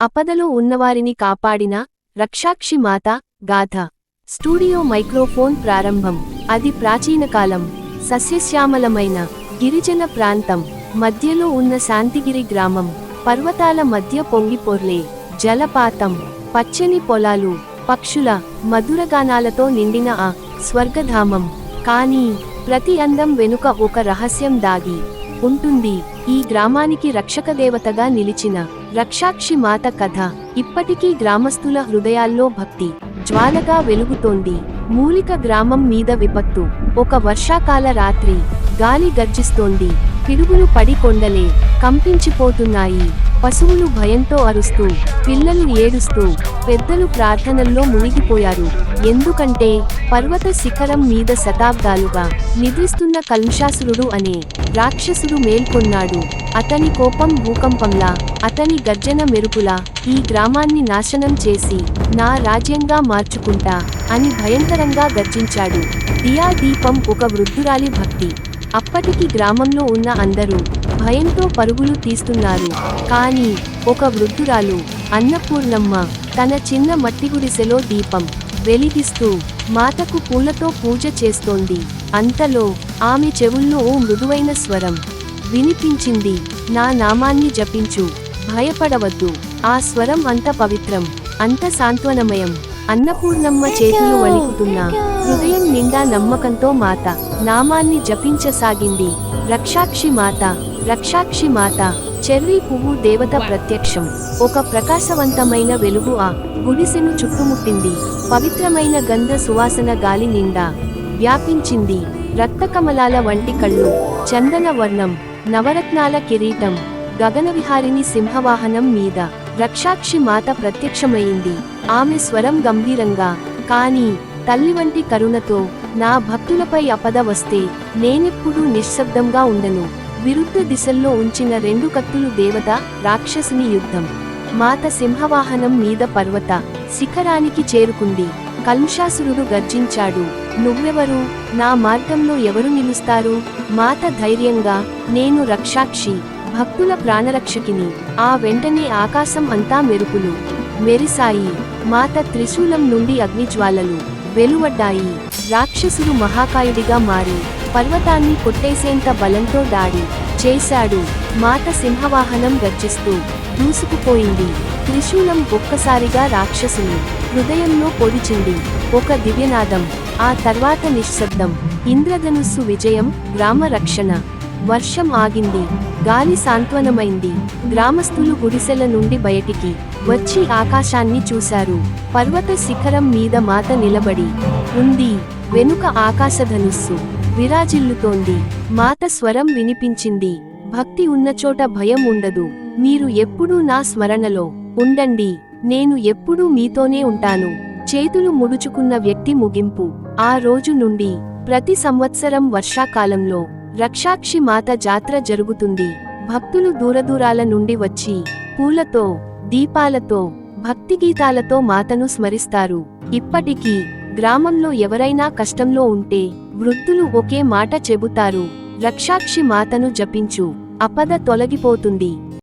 అపదలో ఉన్నవారిని కాపాడిన రక్షాక్షి మాత గాథ. స్టూడియో మైక్రోఫోన్ ప్రారంభం. అది ప్రాచీనకాలం, సస్యశ్యామలమైన గిరిజన ప్రాంతం. మధ్యలో ఉన్న శాంతిగిరి గ్రామం. పర్వతాల మధ్య పొంగిపొర్లే జలపాతం, పచ్చని పొలాలు, పక్షుల మధురగానాలతో నిండిన ఆ స్వర్గధామం. కానీ ప్రతి అందం వెనుక ఒక రహస్యం దాగి ఉంటుంది. ఈ గ్రామానికి రక్షకదేవతగా నిలిచిన రక్షాక్షి మాత కథ ఇప్పటికీ గ్రామస్తుల హృదయాల్లో భక్తి జ్వాలగా వెలుగుతోంది. మూలిక గ్రామం మీద విపత్తు. ఒక వర్షాకాల రాత్రి గాలి గర్జిస్తోంది. పిడుగులు పడి కొండలే కంపించిపోతున్నాయి. పశువులు భయంతో అరుస్తూ, పిల్లలు ఏడుస్తూ, పెద్దలు ప్రార్థనల్లో మునిగిపోయారు. ఎందుకంటే పర్వత శిఖరం మీద శతాబ్దాలుగా నిద్రిస్తున్న కల్మషాసురుడు అనే రాక్షసుడు మేల్కొన్నాడు. అతని కోపం భూకంపంలా, అతని గర్జన మెరుపులా, ఈ గ్రామాన్ని నాశనం చేసి నా రాజ్యంగా మార్చుకుంటా అని భయంకరంగా గర్జించాడు. దియా దీపం ఒక వృద్ధురాలి భక్తి. అప్పటికి గ్రామంలో ఉన్న అందరూ భయంతో పరుగులు తీస్తున్నారు. కానీ ఒక వృద్ధురాలు, అన్నపూర్ణమ్మ, తన చిన్న మట్టిగుడిసెలో దీపం వెలిగిస్తూ మాతకు పూలతో పూజ చేస్తోంది. అంతలో ఆమె చెవుల్లో ఓ మృదువైన స్వరం వినిపించింది. నా నామాన్ని జపించు, భయపడవద్దు. ఆ స్వరం అంత పవిత్రం, అంత సాంత్వనమయం. అన్నపూర్ణమ్మ చేతులు వణికుతున్నా, హృదయం నిండా నమ్మకంతో మాత నామాన్ని జపించసాగింది. రక్షాక్షి మాత, రక్షాక్షి మాత. చెర్రీ పువ్వు దేవత ప్రత్యక్షం. ఒక ప్రకాశవంతమైన వెలుగు ఆ గుడిసెను చుట్టుముట్టింది. పవిత్రమైన గంధ సువాసన గాలి నిండా వ్యాపించింది. రక్తకమలాల వంటి కళ్ళు, చందన వర్ణం, నవరత్నాల కిరీటం, గగనవిహారిని సింహవాహనం మీద రక్షాక్షి మాత ప్రత్యక్షమైంది. ఆమె స్వరం గంభీరంగా, కానీ తల్లివంటి కరుణతో, నా భక్తులపై అపద వస్తే నేనెప్పుడూ నిశ్శబ్దంగా ఉండను. విరుద్ధ దిశల్లో ఉంచిన రెండు కత్తులు దేవత రాక్షసుని యుద్ధం. మాత సింహవాహనం మీద పర్వత శిఖరానికి చేరుకుంది. కల్మషాసురుడు గర్జించాడు, నువ్వెవరు? నా మార్గంలో ఎవరు నిలుస్తారు? మాత ధైర్యంగా, నేను రక్షాక్షి, భక్తుల ప్రాణరక్షకిని. ఆ వెంటనే ఆకాశం అంతా మెరుపులు మెరిసాయి. మాత త్రిశూలం నుండి అగ్నిజ్వాలలు వెలువడ్డాయి. రాక్షసుడు మహాకాయుడిగా మారి పర్వతాన్ని కొట్టేసేంత బలంతో దాడి చేశాడు. మాత సింహవాహనం గర్జిస్తూ దూసుకుపోయింది. త్రిశూలం ఒక్కసారిగా రాక్షసుని హృదయంలో పొడిచింది. ఒక దివ్యనాదం, ఆ తర్వాత నిశ్శబ్దం. ఇంద్రధనుస్సు విజయం, గ్రామ రక్షణ. వర్షం ఆగింది, గాలి సాంత్వనమైంది. గ్రామస్తులు గుడిసెల నుండి బయటికి వచ్చి ఆకాశాన్ని చూశారు. పర్వత శిఖరం మీద మాత నిలబడి ఉంది. వెనుక ఆకాశధనుస్సు విరాజిల్లుతోంది. మాత స్వరం వినిపించింది, భక్తి ఉన్నచోట భయం ఉండదు. మీరు ఎప్పుడూ నా స్మరణలో ఉండండి, నేను ఎప్పుడూ మీతోనే ఉంటాను. చేతులు ముడుచుకున్న వ్యక్తి ముగింపు. ఆ రోజు నుండి ప్రతి సంవత్సరం వర్షాకాలంలో రక్షాక్షి మాత జాత్ర జరుగుతుంది. భక్తులు దూరదూరాల నుండి వచ్చి పూలతో, దీపాలతో, భక్తిగీతాలతో మాతను స్మరిస్తారు. ఇప్పటికీ గ్రామంలో ఎవరైనా కష్టంలో ఉంటే వృద్ధులు ఒకే మాట చెబుతారు, రక్షాక్షి మాతను జపించు, అపద తొలగిపోతుంది.